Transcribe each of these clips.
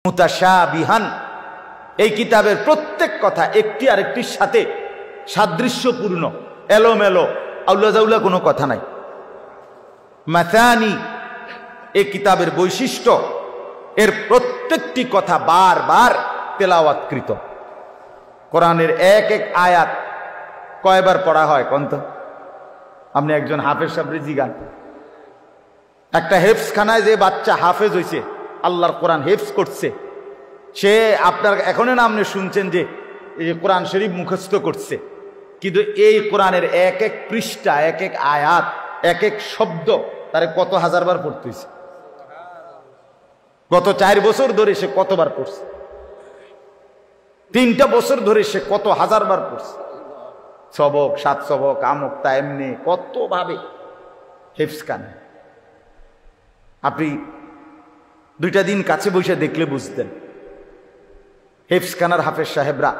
মুতাশাবিহান, এই কিতাবের প্রত্যেক কথা একটি আরেকটির সাথে সাদৃশ্যপূর্ণ, এলোমেলো আউলা জাউলা কোনো কথা নাই। মাথানি, এই কিতাবের বৈশিষ্ট্য, এর প্রত্যেকটি কথা বারবার তেলাওয়াতকৃত। কোরআনের এক এক আয়াত কয়বার পড়া হয় কন্ত? আপনি একজন হাফেজ সাহেব জিগান, একটা হেফজখানায় যে বাচ্চা হাফেজ হয়েছে, আল্লাহর কোরআন হেফজ করছে, সে আপনার এখনই না আপনি শুনছেন যে এই যে কোরআন শরীফ মুখস্থ করছে, কিন্তু এই কোরআনের এক এক পৃষ্ঠা, এক এক আয়াত, এক এক শব্দ তারে কত হাজারবার পড়তে হয়েছে। গত 4 বছর ধরে সে কতবার পড়ছে, 3টা বছর ধরে সে কত হাজারবার পড়ছে। সবক, 7 সবক, আমক তা এমনি কত ভাবে হেফজখানা। আপনি 2টা দিন কাছে বসে দেখলে বুঝতেন হেফজখানার হাফেজ সাহেবরা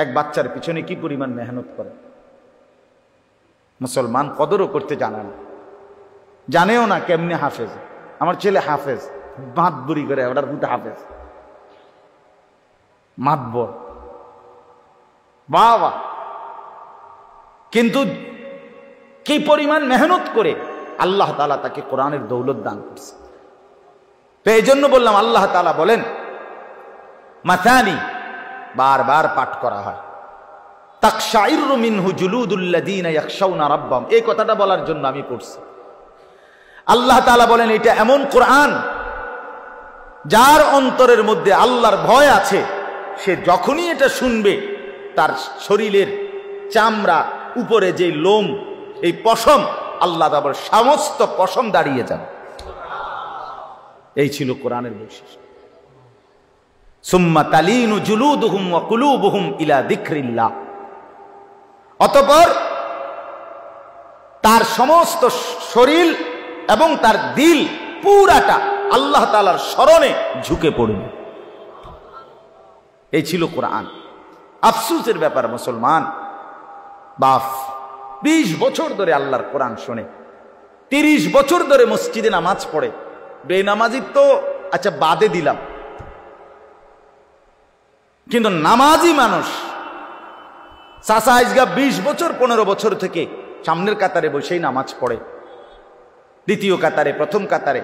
এক বাচ্চার পিছনে কি পরিমাণ মেহনত করে। মুসলমান কদরও করতে জানে না, জানেও না কেমনে হাফেজ। আমার ছেলে হাফেজ, মাতবুরি করে, ওটার দুটো হাফেজ মাতবর, বাবা, কিন্তু কি পরিমাণ মেহনত করে আল্লাহ তাআলা তাকে কোরআনের দৌলত দান করছে। তো এই জন্য বললাম, আল্লাহ তাআলা বলেন মাথানি, বারবার পাঠ করা হয়। তাকশাইরু মিনহু জুলুদুল্লাযীনা ইয়াখশাউনা রাব্বাহুম, এই কথাটা বলার জন্য আমি পড়ছি। আল্লাহ তাআলা বলেন এটা এমন কোরআন যার অন্তরের মধ্যে আল্লাহর ভয় আছে, সে যখনই এটা শুনবে তার শরীরের চামড়া, উপরে যে লোম, এই পশম, আল্লাহ তাআলা সমস্ত পশম দাঁড়িয়ে যাবে। এই ছিল কোরআনের বৈশিষ্ট্য। সুম্মা তালিনু জুলুদুহুম ওয়া কুলুবুহুম ইলা যিকরিল্লাহ, অতঃপর তার সমস্ত শরীর এবং তার দিল পুরাটা আল্লাহ তাআলার স্মরণে ঝুঁকে পড়বে। এই ছিল কোরআন। আফসোসের ব্যাপার, মুসলমান বাপ 20 বছর ধরে আল্লাহর কোরআন শোনে, 30 বছর ধরে মসজিদে নামাজ পড়ে, বেনামাজি তো আচ্ছা বাদে দিলাম, কিন্তু নামাজি মানুষ চাচা আজগা 20 বছর 15 বছর থেকে সামনের কাতারে বসেই নামাজ পড়ে, দ্বিতীয় কাতারে, প্রথম কাতারে,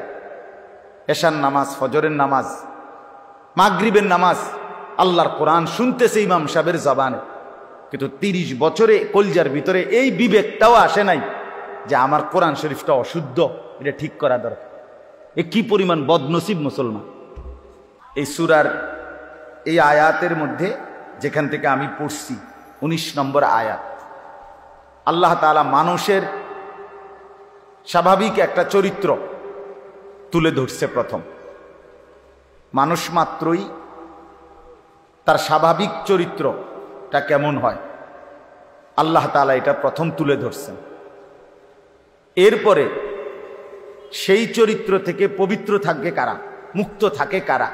এশার নামাজ, ফজরের নামাজ, মাগরিবের নামাজ, আল্লাহর কোরআন শুনতেছে ইমাম সাহেবের জবানে, কিন্তু 30 বছরে কলজার ভিতরে এই বিবেকটাও আসে নাই যে আমার কোরআন শরীফটা অশুদ্ধ, এটা ঠিক করা দরকার। এ কি পরিমাণ বদনসিব মুসলমান। এই সূরার এই আয়াতের মধ্যে যেখান থেকে আমি পড়ছি 19 নম্বর আয়াত, আল্লাহ তাআলা মানুষের স্বাভাবিক একটা চরিত্র তুলে ধরছে। প্রথম, মানুষ মাত্রই তার স্বাভাবিক চরিত্রটা কেমন হয় আল্লাহ তাআলা এটা প্রথম তুলে ধরছেন। এরপরে সেই চরিত্র থেকে পবিত্র থাকবে কারা, মুক্ত থাকে কারা,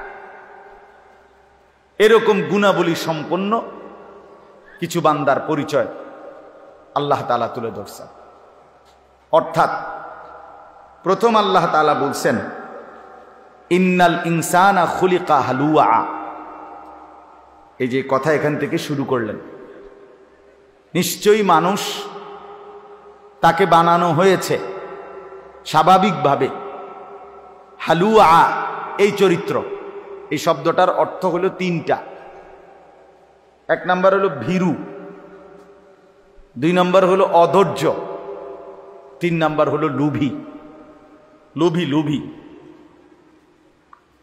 এরকম গুণাবলী সম্পন্ন কিছু বান্দার পরিচয় আল্লাহ তাআলা তুলে ধরছেন। অর্থাৎ প্রথম আল্লাহ তাআলা বলছেন ইন্নাল ইনসানা খুলিকা হালুয়া। এই যে কথা এখান থেকে শুরু করলেন, নিশ্চয়ই মানুষ তাকে বানানো হয়েছে স্বাভাবিকভাবে হালুয়া, এই চরিত্র। এই শব্দটার অর্থ হলো 3টা। 1 নম্বর হলো ভীরু, 2 নম্বর হলো অধৈর্য, 3 নম্বর হলো লোভী। লোভী লোভী।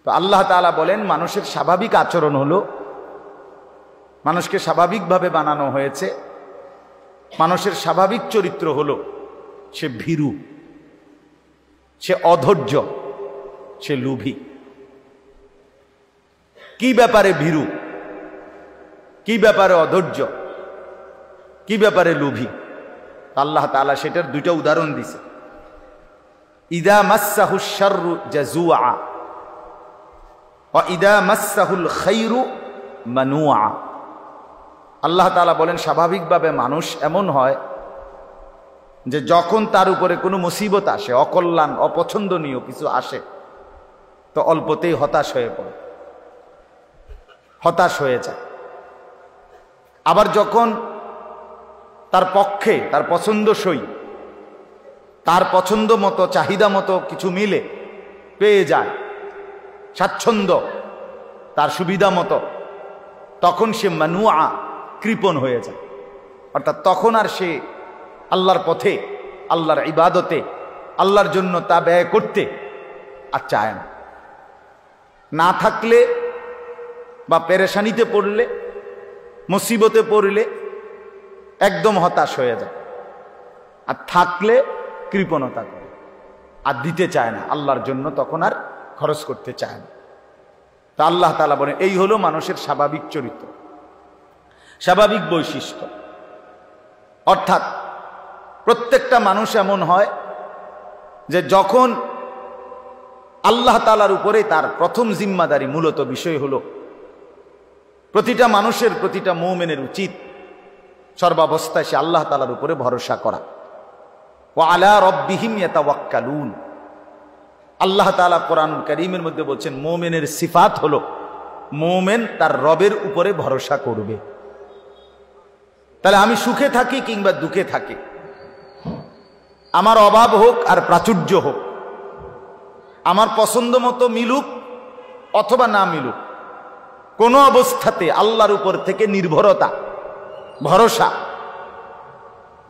তো আল্লাহ তাআলা বলেন মানুষের স্বাভাবিক আচরণ হলো, মানুষকে স্বাভাবিকভাবে বানানো হয়েছে, মানুষের স্বাভাবিক চরিত্র হলো সে ভীরু, সে অধৈর্য, সে লোভী। কি ব্যাপারে ভীরু, কি ব্যাপারে অধৈর্য, কি ব্যাপারে লোভী, আল্লাহ তাআলা সেটার 2টা উদাহরণ দিছে। ইদা মাসসাহুশ শাররু জাজুআ ওয়া ইদা মাসসাহুল খায়রু মানুআ। আল্লাহ তাআলা বলেন স্বাভাবিকভাবে মানুষ এমন হয় যে যখন তার উপরে কোনো মুসিবত আসে, অকল্যাণ, অপছন্দনীয় কিছু আসে, তো অল্পতেই হতাশ হয়ে পড়ে, হতাশ হয়ে যায়। আবার যখন তার পক্ষে, তার পছন্দসই, তার পছন্দ মতো, চাহিদা মতো কিছু মিলে, পেয়ে যায়, স্বাচ্ছন্দ্য, তার সুবিধা মতো, তখন সে মানুয়া, কৃপণ হয়ে যায়। অর্থাৎ তখন আর সে আল্লাহর পথে, আল্লাহর ইবাদতে, আল্লাহর জন্য তা ব্যয় করতে আর চায় না। না থাকলে বা পেরেশানিতে পড়লে, মুসিবতে পড়লে একদম হতাশ হয়ে যায়, আর থাকলে কৃপণতা করে, আর দিতে চায় না, আল্লাহর জন্য তখন আর খরচ করতে চায় না। তা আল্লাহ তাআলা বলেন এই হলো মানুষের স্বাভাবিক চরিত্র, স্বাভাবিক বৈশিষ্ট্য। অর্থাৎ প্রত্যেকটা মানুষ এমন হয় যে যখন আল্লাহ তাআলার উপরে তার প্রথম জিম্মাদারি, মূলত বিষয় হলো প্রতিটা মানুষের, প্রতিটা মুমিনের উচিত সর্বাবস্থায় সে আল্লাহ তাআলার উপরে ভরসা করা। ওয়া আলা রাব্বিহিম ইয়াতাওয়াক্কালুন। আল্লাহ তাআলা কোরআনুল কারীমের মধ্যে বলছেন মুমিনের সিফাত হলো মুমিন তার রবের উপরে ভরসা করবে। তাহলে আমি সুখে থাকি কিংবা দুঃখে থাকি, আমার অভাব হোক আর প্রাচুর্য হোক, আমার পছন্দ মতো মিলুক অথবা না মিলুক, কোনো অবস্থাতে আল্লাহর উপর থেকে নির্ভরতা, ভরসা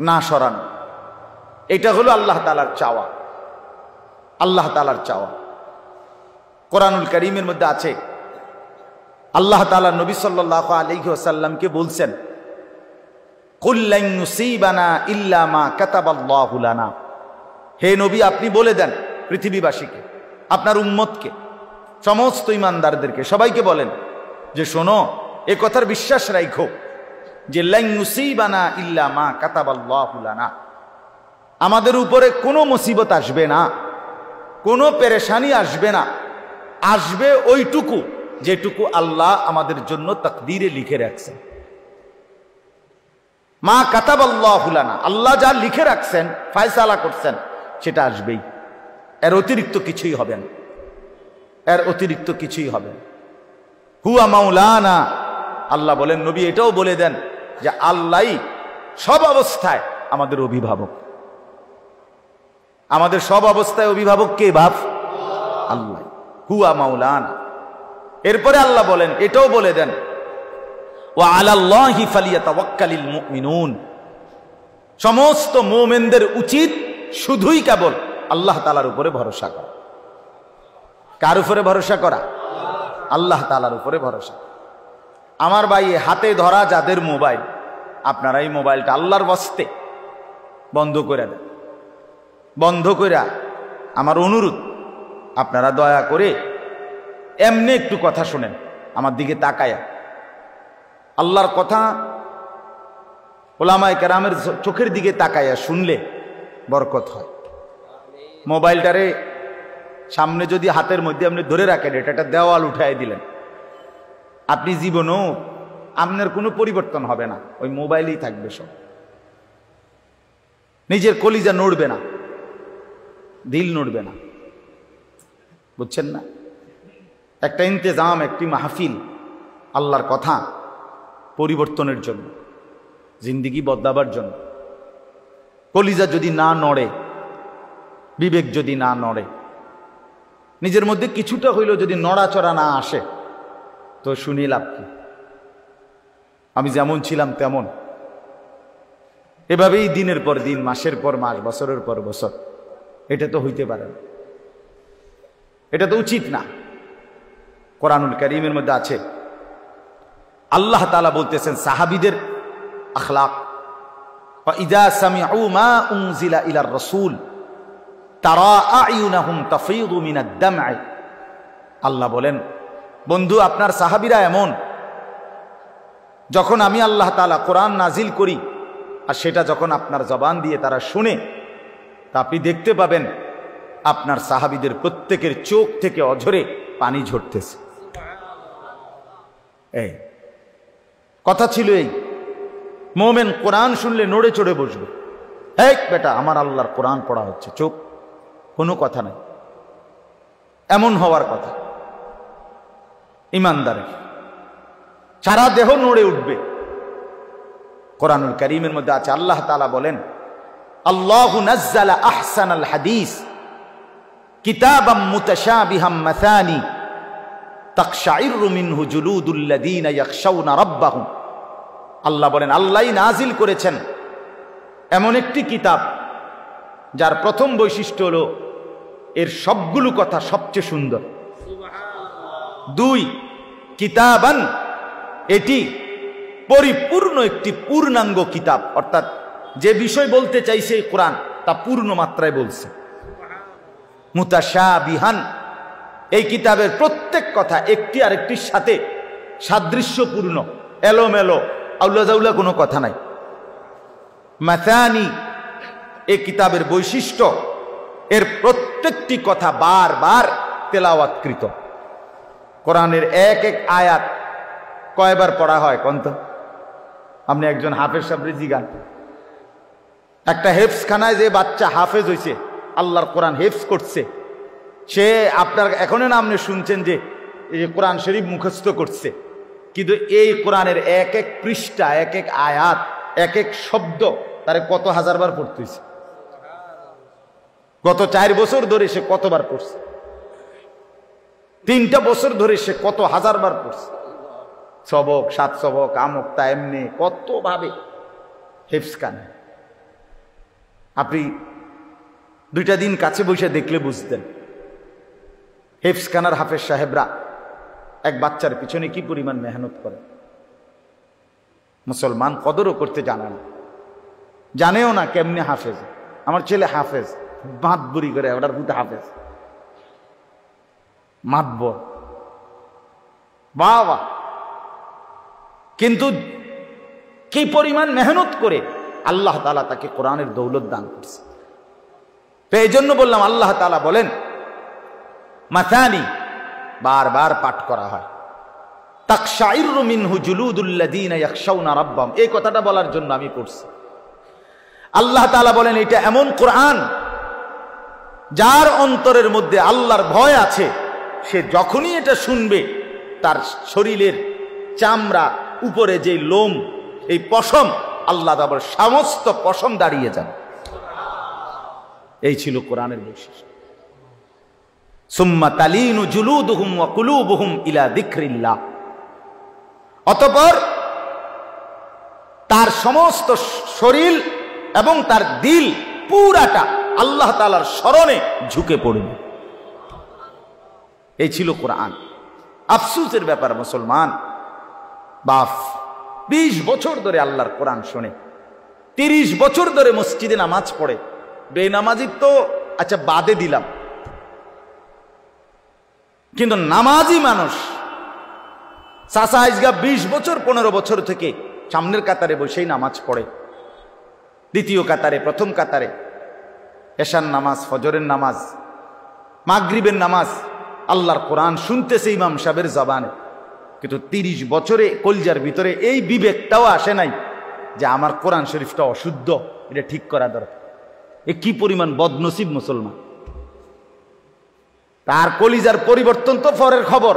না সরানো, এটা হলো আল্লাহ তাআলার চাওয়া। আল্লাহ তাআলার চাওয়া কোরআনুল কারীমের মধ্যে আছে। আল্লাহ তাআলা নবী সাল্লাল্লাহু আলাইহি ওয়াসাল্লামকে বলছেন, কুল লান ইউসিবানা ইল্লা মা কাতাবাল্লাহু লানা। হে নবী, আপনি বলে দেন পৃথিবীবাসীকে, আপনার উম্মতকে, সমস্ত ইমানদারদেরকে, সবাইকে বলেন যে শোনো, এ কথার বিশ্বাস রাখো যে লান ইউসিবানা ইল্লা মা কাতাবাল্লাহু লানা, আমাদের উপরে কোনো মুসিবত আসবে না, কোনো পেরেশানি আসবে না, আসবে ওইটুকু যেটুকু আল্লাহ আমাদের জন্য তাকদীরে লিখে রাখছেন। মা কাতাবাল্লাহু লানা, আল্লাহ যা লিখে রাখছেন, ফয়সালা করছেন, সেটা আসবেই, এর অতিরিক্ত কিছুই হবে না, এর অতিরিক্ত কিছুই হবে না। হুয়া মাওলানা, আল্লাহ বলেন নবী এটাও বলে দেন যে আল্লাহই সব অবস্থায় আমাদের অভিভাবক। আমাদের সব অবস্থায় অভিভাবক কে বাপ? আল্লাহ। হুয়া মাওলানা। এরপরে আল্লাহ বলেন, এটাও বলে দেন, ওয়া আলাল্লাহি ফালিয়াতাওয়াক্কালিল মুমিনুন, সমস্ত মুমিনদের উচিত শুধুই কেবল আল্লাহ তাআলার উপরে ভরসা করা। কার উপরে ভরসা করা? আল্লাহ তাআলার উপরে ভরসা। আমার ভাই, হাতে ধরা যাদের মোবাইল, আপনারা এই মোবাইলটা আল্লাহর ওয়াস্তে বন্ধ করে দেন। বন্ধ করে আমার অনুরোধ, আপনারা দয়া করে এমনি একটু কথা শোনেন, আমার দিকে তাকায়া। আল্লাহর কথা উলামায়ে কেরামের চোখের দিকে তাকায়া শুনলে বরকত হয়। মোবাইলটারে সামনে যদি হাতের মধ্যে আপনি ধরে রাখেন, এটা একটা দেওয়াল উঠাই দিলেন, আপনি জীবনেও আপনার কোনো পরিবর্তন হবে না, ওই মোবাইলেই থাকবে সব। নিজের কলিজা নড়বে না, দিল নড়বে না, বুঝছেন না? একটা ইন্তেজাম, একটি মাহফিল আল্লাহর কথা পরিবর্তনের জন্য, জিন্দিগি বদলাবার জন্য। কলিজা যদি না নড়ে, বিবেক যদি না নড়ে, নিজের মধ্যে কিছুটা হইলেও যদি নড়াচড়া না আসে, তো শুনি লাভ কি? আমি যেমন ছিলাম তেমন, এভাবেই দিনের পর দিন, মাসের পর মাস, বছরের পর বছর, এটা তো হইতে পারে না, এটা তো উচিত না। কোরআনুল কারীমের মধ্যে আছে, আল্লাহ তাআলা বলতেছেন সাহাবীদের আখলাক, ইযা সামিউ মা উনজিলা ইলার রাসূল তারা আয়ুনাহুম তাফীদু মিনাদ দাম'i। আল্লাহ বলেন, বন্ধু, আপনার সাহাবীরা এমন, যখন আমি আল্লাহ তাআলা কোরআন নাজিল করি আর সেটা যখন আপনার জবান দিয়ে তারা শুনে, তা আপনি দেখতে পাবেন আপনার সাহাবীদের প্রত্যেকের চোখ থেকে অঝরে পানি ঝরতেছে। এই কথা ছিল, এই মোমেন কোরআন শুনলে নড়ে চড়ে বসবে। এই বেটা, আমার আল্লাহর কোরআন পড়া হচ্ছে, চুপ, কোনো কথা নাই, এমন হওয়ার কথা ইমানদারের। সারা দেহ নড়ে উঠবে। কোরআনুল কারীমের মধ্যে আছে, আল্লাহ তাআলা বলেন, আল্লাহু নাজ্জালা আহসানাল হাদিস কিতাবাম মুতাশাবিহাম মাসানি তাকশাইরু মিনহু জুলুদুল লাযীনা ইয়াখশাউনা রাব্বাহুম। আল্লাহ বলেন, আল্লাহই নাজিল করেছেন এমন একটি কিতাব যার প্রথম বৈশিষ্ট্য হলো এর সবগুলো কথা সবচেয়ে সুন্দর। দুই, কিতাবান, এটি পরিপূর্ণ একটি পূর্ণাঙ্গ কিতাব, অর্থাৎ যে বিষয় বলতে চাইছে কোরআন তা পূর্ণ মাত্রায় বলছে। মুতাশাবিহান, এই কিতাবের প্রত্যেক কথা একটি আরেকটির সাথে সাদৃশ্যপূর্ণ, এলোমেলো আউলা জাউলা কোনো কথা নাই। মাসানি, এই কিতাবের বৈশিষ্ট্য এর প্রত্যেকটি কথা বারবার তেলাওয়াতকৃত। কোরআনের এক এক আয়াত কয়বার পড়া হয় কন্ত? আপনি একজন হাফেজ সাহেব জিগান, একটা হেফজখানায় যে বাচ্চা হাফেজ হয়েছে, আল্লাহর কোরআন হেফজ করছে, সে আপনার এখনই না আপনি শুনছেন যে এই কোরআন শরীফ মুখস্থ করছে, কিন্তু এই কোরআনের এক এক পৃষ্ঠা, এক এক আয়াত, এক এক শব্দ তারে কত হাজারবার পড়তে হয়েছে। গত 4 বছর ধরে সে কতবার পড়ছে, 3টা বছর ধরে সে কত হাজারবার পড়ছে। সবক, 7 সবক, আমক তা এমনি কত ভাবে হেফজখানা। আপনি 2টা দিন কাছে বসে দেখলে বুঝতেন হেফজখানার হাফেজ সাহেবরা এক বাচ্চার পিছনে কি পরিমাণ মেহনত করে। মুসলমান কদরও করতে জানে না, জানেও না কেমনে হাফেজ। আমার ছেলে হাফেজ, মাতবুরি করে, ওটার পুতে হাফেজ, মাতবর, বাবা, কিন্তু কি পরিমাণ মেহনত করে আল্লাহ তাআলা তাকে কোরআনের দৌলত দান করছে। তো এই জন্য বললাম, আল্লাহ তাআলা বলেন মাসানি, বারবার পাঠ করা হয়। তাকশাইরু মিনহু জুলুদুল লাযীনা ইয়াখশাউনা রাব্বাহুম, এই কথাটা বলার জন্য আমি পড়ছি। আল্লাহ তাআলা বলেন এটা এমন কোরআন যার অন্তরের মধ্যে আল্লাহর ভয় আছে, সে যখনই এটা শুনবে তার শরীরের চামড়া, উপরে যে লোম, এই পশম, আল্লাহ তাআলার সমস্ত পশম দাঁড়িয়ে যাবে। এই ছিল কোরআনের বৈশিষ্ট্য। সুম্মা তালিনু জুলুদুহুম ওয়া কুলুবুহুম ইলা যিকরিল্লাহ, অতঃপর তার সমস্ত শরীর এবং তার দিল পুরাটা আল্লাহ তাআলার স্মরণে ঝুঁকে পড়বে। এই ছিল কোরআন। আফসোসের ব্যাপার মুসলমান, বাপ 20 বছর ধরে আল্লাহর কোরআন শোনে, 30 বছর ধরে মসজিদে নামাজ পড়ে, বেনামাজি তো আচ্ছা বাদে দিলাম, কিন্তু নামাজি মানুষ চাচা আজগা 20 বছর 15 বছর থেকে সামনের কাতারে বসেই নামাজ পড়ে, দ্বিতীয় কাতারে, প্রথম কাতারে, এশার নামাজ, ফজরের নামাজ, মাগরিবের নামাজ, আল্লাহর কোরআন শুনতেছে ইমাম সাহেবের জবানে, কিন্তু 30 বছরে কলজার ভিতরে এই বিবেকটাও আসে নাই যে আমার কোরআন শরীফটা অশুদ্ধ, এটা ঠিক করা দরকার। এ কি পরিমাণ বদনসিব মুসলমান! তার কলিজার পরিবর্তন তো পরের খবর,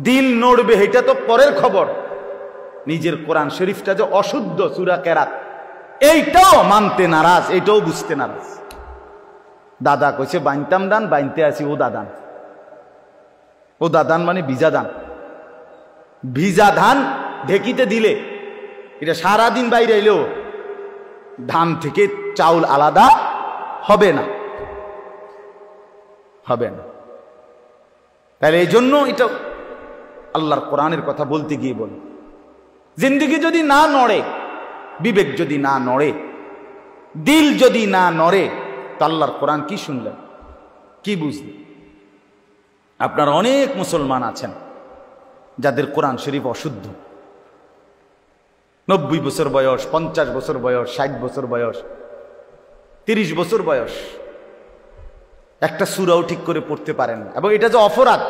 দিল নড়বে এটা তো পরের খবর, নিজের কোরআন শরীফটা যে অশুদ্ধ, সূরা কেরাত, এইটাও মানতে নারাজ, এইটাও বুঝতে নারাজ। দাদা কইছে বাইনতাম দান, বাইনতে আছি ও দাদান। ও দাদান মানে ভিজা ধান। ভিজা ধান ঢেকিতে দিলে এটা সারাদিন বাইরে এলেও ধান থেকে চাউল আলাদা হবে না, হবে না। তাহলে এই জন্য এটা আল্লাহর কোরআনের কথা বলতে গিয়ে বলি, জিন্দেগি যদি না নড়ে, বিবেক যদি না নড়ে, দিল যদি না নড়ে, তা আল্লাহর কোরআন কি শুনলেন, কি বুঝলেন? আপনার অনেক মুসলমান আছেন যাদের কোরআন শরীফ অশুদ্ধ, 90 বছর বয়স, 50 বছর বয়স, 60 বছর বয়স, 30 বছর বয়স, একটা সূরাও ঠিক করে পড়তে পারেন না। এবং এটা যে অপরাধ,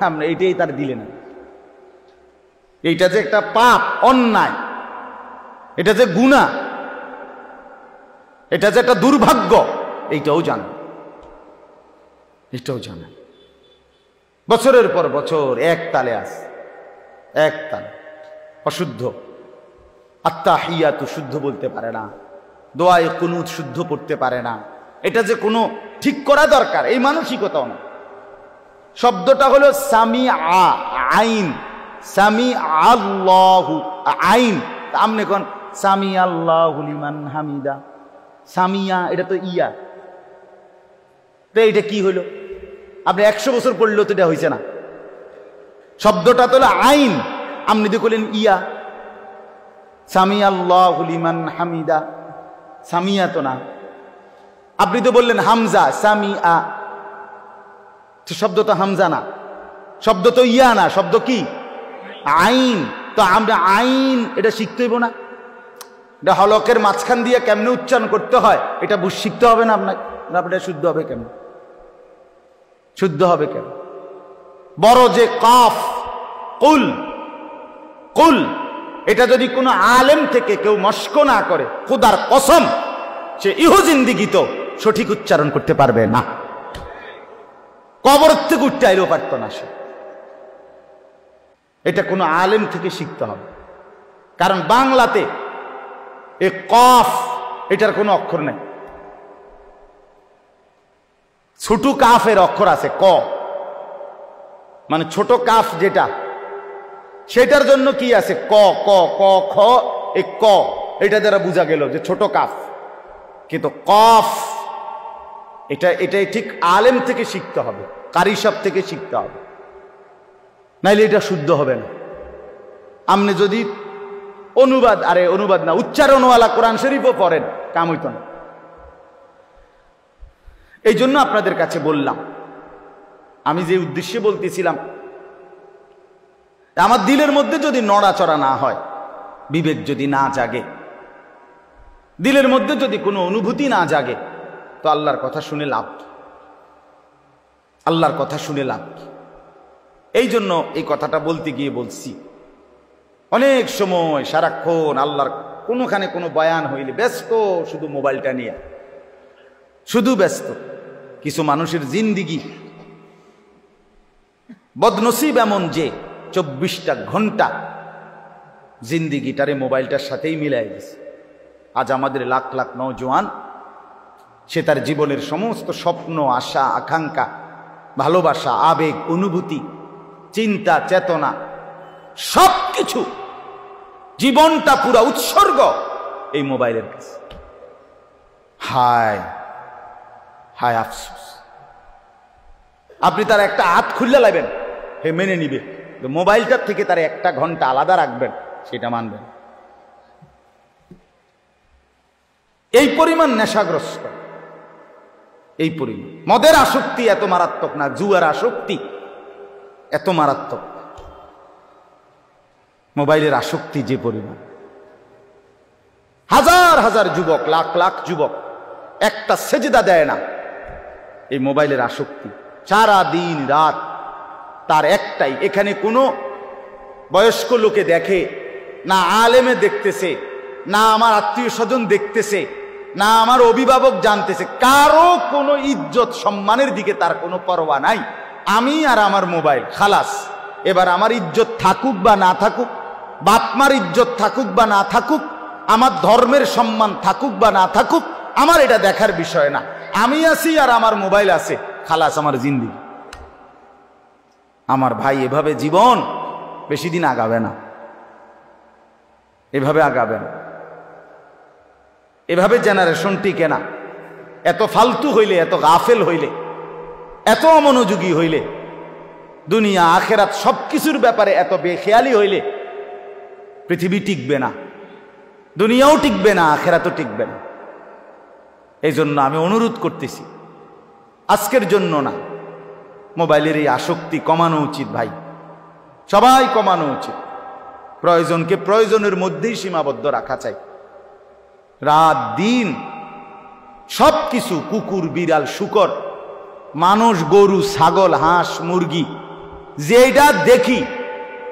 আমরা এইটাই তার দিলে না, এইটা যে একটা পাপ, অন্যায়, এটা যে গুনাহ, এটা যে একটা দুর্ভাগ্য, এইটাও জানেন, এটাও জানেন। বছরের পর বছর এক তালে আছে, একতান, অশুদ্ধ। আত্তাহিয়াতু শুদ্ধ বলতে পারে না, দোয়ায়ে কুনুত শুদ্ধ পড়তে পারে না। এটা যে কোনো ঠিক করা দরকার, এই মানসিকতাও না। শব্দটা হলো সামিআ, আইন, সামি আল্লাহু, আইন। আমনে কোন সামি আল্লাহু লিমান হামিদা, সামিয়া, এটা তো ইয়া। তো এটা কি হলো? আপনি 100 বছর পড়লেও তো এটা হয়েছে না। শব্দটা তো হলো আইন, আপনি তো করলেন ইয়া। সামি আল্লাহু লিমান হামিদা, সামিয়া তো না। আপনি তো বললেন হামজা, সামিআ, শব্দ তো হামজা না, শব্দ তো ইয়া না, শব্দ কি? আইন। তো আমরা আইন এটা শিখতে হইব না? এটা হলকের মাঝখান দিয়ে কেমনে উচ্চারণ করতে হয় এটা শিখতে হবে না আপনাকে? এটা শুদ্ধ হবে কেমন? শুদ্ধ হবে কেন? বড় যে কাফ, কুল, কুল, এটা যদি কোনো আলেম থেকে কেউ মস্ক না করে, খুদার কসম সে ইহ জিন্দিগি তো সঠিক উচ্চারণ করতে পারবে না। কবর থেকে উঠতে আইলেও পারত না সে। এটা কোনো আলেম থেকে শিখতে হবে। কারণ বাংলাতে এ কফ এটার কোনো অক্ষর নেই। ছোট কাফের অক্ষর আছে ক, মানে ছোট কাফ যেটা, সেটার জন্য কি আছে? ক, ক, ক, খ, এ ক, এটা দ্বারা বোঝা গেল যে ছোট কাফ। কিন্তু কফ এটাই ঠিক আলেম থেকে শিখতে হবে, কারি সাহেব থেকে শিখতে হবে, নাইলে এটা শুদ্ধ হবে না। আপনি যদি অনুবাদ না, উচ্চারণওয়ালা কোরআন শরীফও পড়েন, কাম হইত না। এই জন্য আপনাদের কাছে বললাম, আমি যে উদ্দেশ্যে বলতেছিলাম, আমার দিলের মধ্যে যদি নড়াচড়া না হয়, বিবেক যদি না জাগে, দিলের মধ্যে যদি কোনো অনুভূতি না জাগে, তো আল্লাহর কথা শুনে লাভ কি? আল্লাহর কথা শুনে লাভ কি? এই জন্য এই কথাটা বলতে গিয়ে বলছি, অনেক সময় সারাক্ষণ আল্লাহর কোনোখানে কোনো বয়ান হইলে ব্যস্ত, শুধু মোবাইলটা নিয়ে শুধু ব্যস্ত। কিছু মানুষের জিন্দিগি বদনসিব এমন যে 24টা ঘন্টা জিন্দিগিটারে মোবাইলটার সাথেই মিলাই গেছে। আজ আমাদের লাখ লাখ নওজোয়ান, সে তার জীবনের সমস্ত স্বপ্ন, আশা, আকাঙ্ক্ষা, ভালোবাসা, আবেগ, অনুভূতি, চিন্তা, চেতনা, সব কিছু, জীবনটা পুরা উৎসর্গ এই মোবাইলের কাছে। হায় হায় আফসোস। আপনি তার একটা হাত খুললে লাগবেন, হে মেনে নিবে, মোবাইলটার থেকে তার 1 ঘন্টা আলাদা রাখবেন, সেটা মানবেন। এই পরিমাণ নেশাগ্রস্ত, এই পরিমাণ। মদের আসক্তি এত মারাত্মক না, জুয়ার আসক্তি এত মারাত্মক, মোবাইলের আসক্তি যে পরিমাণ। হাজার হাজার যুবক, লাখ লাখ যুবক একটা সেজদা দেয় না, এই মোবাইলের আসক্তি। সারা দিন রাত তার একটাই, এখানে কোনো বয়স্ক লোকে দেখে না, আলেমে দেখতেছে না, আমার আত্মীয় স্বজন দেখতেছে না, আমার অভিভাবক জানতেছে, কারো কোনো ইজ্জত সম্মানের দিকে তার কোনো পরোয়া নাই। আমি আর আমার মোবাইল, খালাস। এবার আমার ইজ্জত থাকুক বা না থাকুক, বাপমার ইজ্জত থাকুক বা না থাকুক, আমার ধর্মের সম্মান থাকুক বা না থাকুক, আমার এটা দেখার বিষয় না। আমি আছি আর আমার মোবাইল আছে, খালাস, আমার জিন্দেগি। আমার ভাই, এভাবে জীবন বেশি দিন আগাবে না, এভাবে আগাবে না, এভাবে জেনারেশন টিকে না। এত ফালতু হইলে, এত গাফেল হইলে, এত অমনোযোগী হইলে, দুনিয়া আখেরাত সবকিছুর ব্যাপারে এত বেখেয়ালি হইলে পৃথিবী টিকবে না, দুনিয়াও টিকবে না, আখেরাতও টিকবে না। এই জন্য আমি অনুরোধ করতেছি, আজকের জন্য না, মোবাইলের এই আসক্তি কমানো উচিত ভাই, সবাই কমানো উচিত। প্রয়োজনকে প্রয়োজনের মধ্যেই সীমাবদ্ধ রাখা চাই। রাত দিন সব কিছু, কুকুর, বিড়াল, শূকর, মানুষ, গরু, ছাগল, হাঁস, মুরগি, যেটা দেখি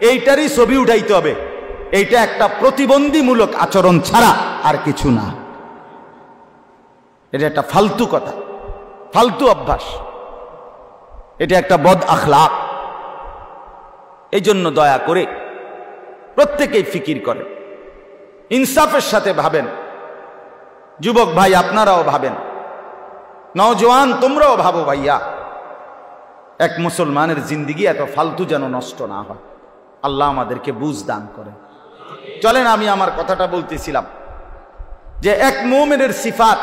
এইটারই ছবি উঠাইতে হবে। এইটা একটা প্রতিবন্ধীমূলক আচরণ ছাড়া আর কিছু না। এটা একটা ফালতু কথা, ফালতু অভ্যাস, এটা একটা বদ আখলাক। এই জন্য দয়া করে প্রত্যেকেই ফিকির করে, ইনসাফের সাথে ভাবেন। যুবক ভাই আপনারাও ভাবেন, নওজওয়ান তোমরাও ভাবো ভাইয়া, এক মুসলমানের জিন্দিগি এত ফালতু যেন নষ্ট না হয়। আল্লাহ আমাদেরকে বুঝ দান করে। চলেন আমি আমার কথাটা বলতেছিলাম যে এক মুমিনের সিফাত